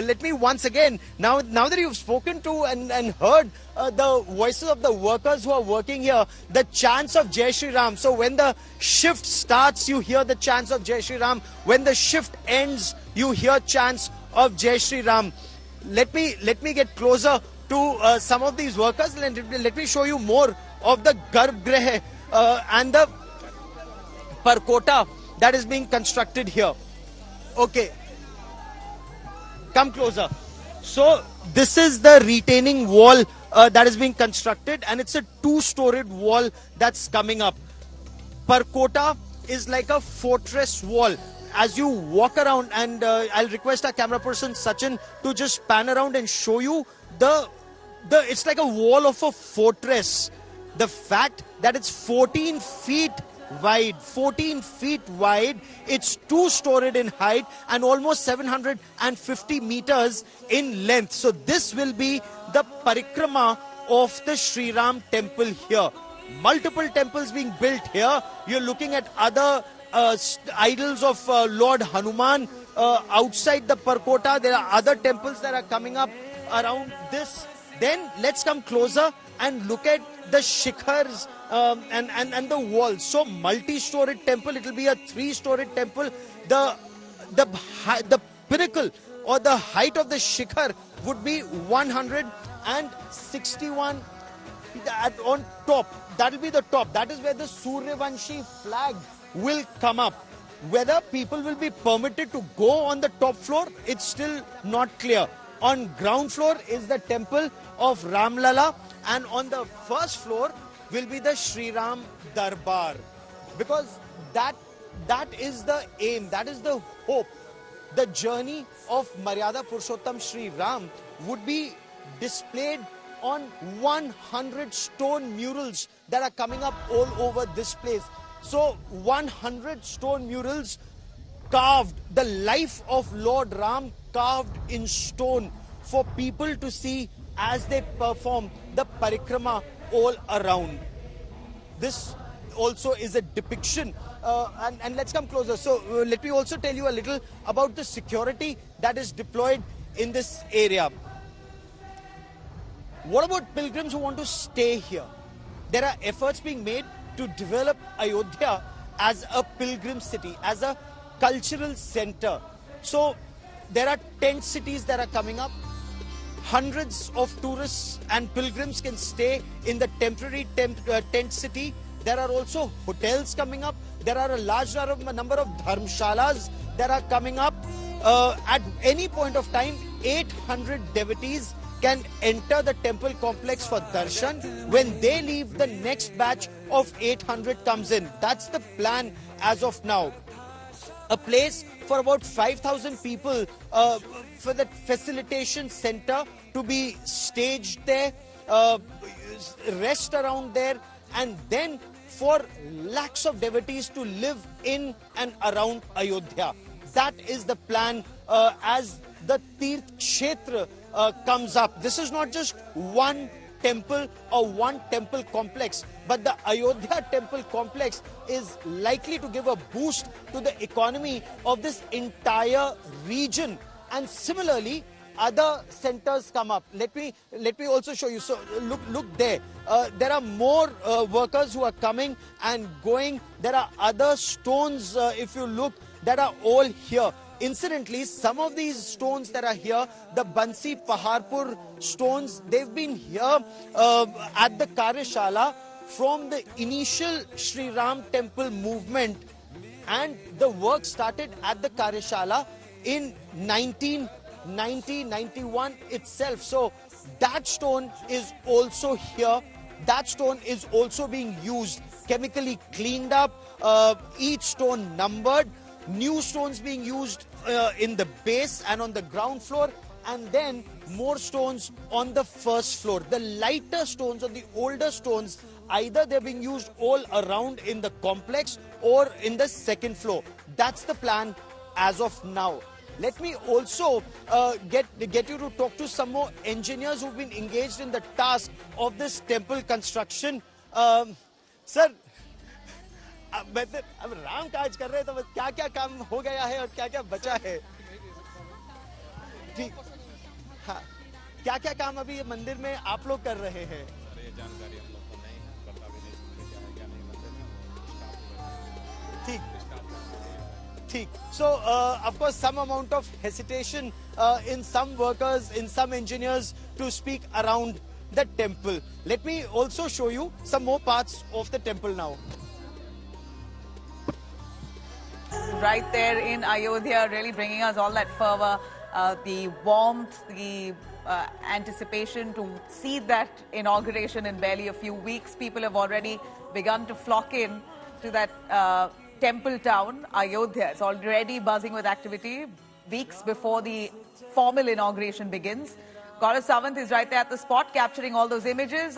let me once again, now that you've spoken to and heard the voices of the workers who are working here, the chants of Jai Shri Ram. So when the shift starts, you hear the chants of Jai Shri Ram. When the shift ends, you hear chants of Jai Shri Ram. Let me get closer to some of these workers. Let me show you more of the Garbhagriha and the Parkota that is being constructed here. Okay, come closer. So this is the retaining wall that is being constructed, and it's a two-storied wall that's coming up. Parkota is like a fortress wall. As you walk around, and I'll request our camera person Sachin to just pan around and show you it's like a wall of a fortress. The fact that it's 14 feet wide, it's two-storied in height and almost 750 meters in length. So this will be the parikrama of the Sri Ram temple here. Multiple temples being built here. You're looking at other idols of Lord Hanuman outside the Parkota. There are other temples that are coming up around this. Then let's come closer and look at the shikhars and the walls. So multi-storied temple, it will be a three-storied temple. The pinnacle or the height of the shikhar would be 161 on top. That will be the top. That is where the Suryavanshi flag will come up. Whether people will be permitted to go on the top floor, it's still not clear. On ground floor is the temple of Ramlala, and on the first floor will be the Sri Ram Darbar, because that is the aim, that is the hope. The journey of Maryada Purushottam Sri Ram would be displayed on 100 stone murals that are coming up all over this place. So 100 stone murals carved, the life of Lord Ram carved in stone for people to see as they perform the parikrama all around. This also is a depiction, and let's come closer. So let me also tell you a little about the security that is deployed in this area. What about pilgrims who want to stay here? There are efforts being made to develop Ayodhya as a pilgrim city, as a cultural center. So there are tent cities that are coming up. Hundreds of tourists and pilgrims can stay in the temporary tent city. There are also hotels coming up. There are a large number of dharmshalas that are coming up. At any point of time, 800 devotees can enter the temple complex for darshan. When they leave, the next batch of 800 comes in. That's the plan as of now. A place for about 5,000 people for the facilitation center to be staged there, rest around there, and then for lakhs of devotees to live in and around Ayodhya. That is the plan as the Tirth Kshetra comes up. This is not just one temple or one temple complex, but the Ayodhya temple complex is likely to give a boost to the economy of this entire region. And similarly, other centers come up. Let me also show you. So look there. There are more workers who are coming and going. There are other stones, if you look, that are all here. Incidentally, some of these stones that are here, the Bansi Paharpur stones, they've been here at the Karyashala from the initial Sri Ram Temple movement, and the work started at the Karyashala in 1990-91 itself. So that stone is also here. That stone is also being used, chemically cleaned up, each stone numbered. New stones being used in the base and on the ground floor, and then more stones on the first floor. The lighter stones or the older stones, either they're being used all around in the complex or in the second floor. That's the plan as of now. Let me also get you to talk to some more engineers who've been engaged in the task of this temple construction. Sir, अब राम काज कर रहे हैं तो क्या क्या काम हो गया है और क्या क्या बचा है? ठीक, हाँ, क्या क्या काम अभी ये मंदिर में आप लोग कर रहे हैं? ये जानकारी हम लोग को नहीं है, बता भी नहीं सकते क्या है क्या नहीं मंदिर में। ठीक, ठीक. So, of course, some amount of hesitation in some workers, in some engineers to speak around the temple. Let me also show you some more parts of the temple now. Right there in Ayodhya, really bringing us all that fervor, the warmth, the anticipation to see that inauguration in barely a few weeks. People have already begun to flock in to that temple town, Ayodhya. It's already buzzing with activity weeks before the formal inauguration begins. Gaurav Sawant is right there at the spot capturing all those images.